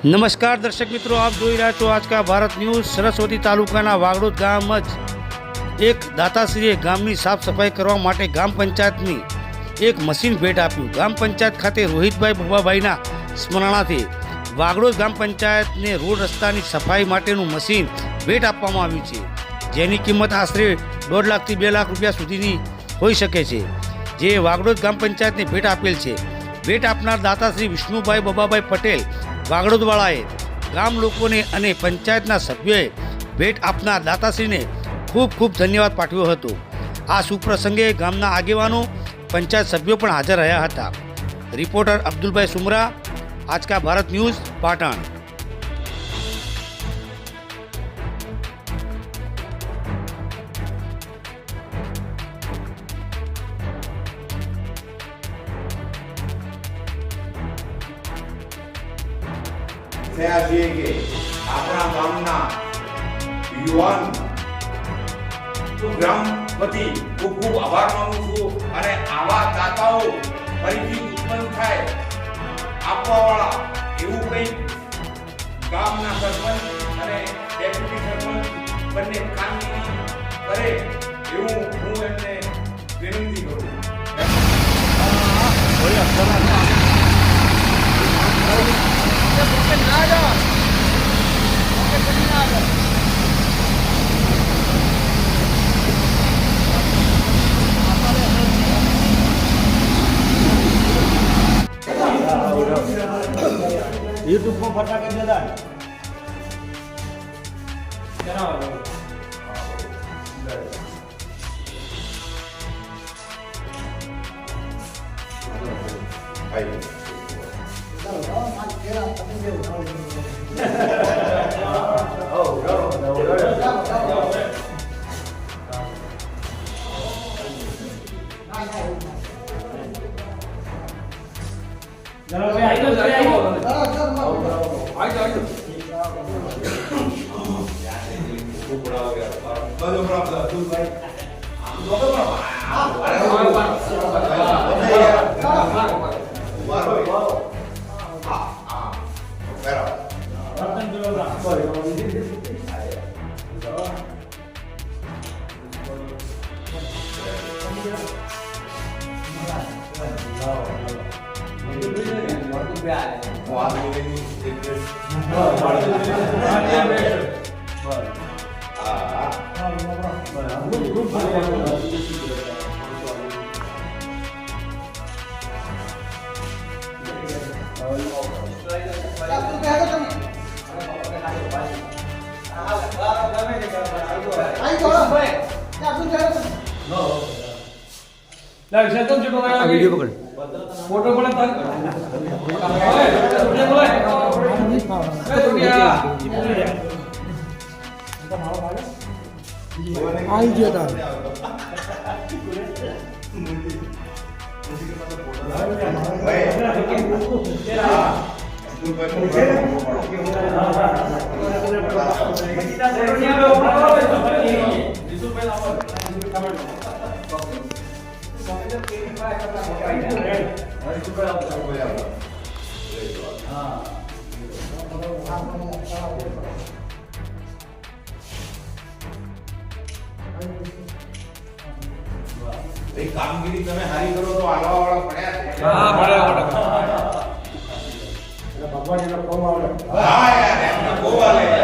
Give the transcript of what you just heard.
નમસ્કાર દર્શક મિત્રો, આપ જોઈ રહ્યા છો આજ કા ભારત ન્યૂઝ। સરસ્વતી તાલુકાના વાગડોદ ગામ જ એક દાતાશ્રીએ ગામની સાફ સફાઈ કરવા માટે ગ્રામ પંચાયતની એક મશીન ભેટ આપ્યું। ગ્રામ પંચાયત ખાતે રોહિતભાઈ બુબાભાઈના સ્મરણાર્થે વાગડોદ ગ્રામ પંચાયતને રોડ રસ્તાની સફાઈ માટેનું મશીન ભેટ આપવામાં આવ્યું છે, જેની કિંમત આશરે 1.5 લાખથી 2 લાખ રૂપિયા સુધીની હોઈ શકે છે, જે વાગડોદ ગ્રામ પંચાયતને ભેટ આપેલ છે। ભેટ આપનાર દાતાશ્રી વિષ્ણુભાઈ બબાભાઈ પટેલ વાગડોદવાળાએ ગામ લોકોને અને પંચાયતના સભ્યોએ ભેટ આપનાર દાતાશ્રીને ખૂબ ખૂબ ધન્યવાદ પાઠવ્યો હતો। આ સુપ્રસંગે ગામના આગેવાનો, પંચાયત સભ્યો પણ હાજર રહ્યા હતા। રિપોર્ટર અબ્દુલભાઈ સુમરા, આજ કા ભારત ન્યૂઝ, પાટણ। કે આપણા ગામના યુવાન ગ્રામ વતી ખૂબ ખૂબ આભાર માનું છું, અને આવા દાતાઓ ફરીથી ઉત્પન્ન થાય આપવાવાળા એવું કંઈક ગામના સરપંચ અને ડેપ્યુટી સરપંચ બંને કામગીરી કરે એવું હું એમને વિનંતી કરું। YouTube को फटाके दे दा चलो भाई आई तो खूब बड़ा हो गया बड़ा बड़ा दूर भाई वीडियो पकड़ फोटो पड़ा था आई गया था કામગીરી તમે હારી કરો તો આલવા વાળા પડ્યા છે। હા પડ્યા ભગવાન એનો કોમ આવે। હા યાર એમને કોમ આવે।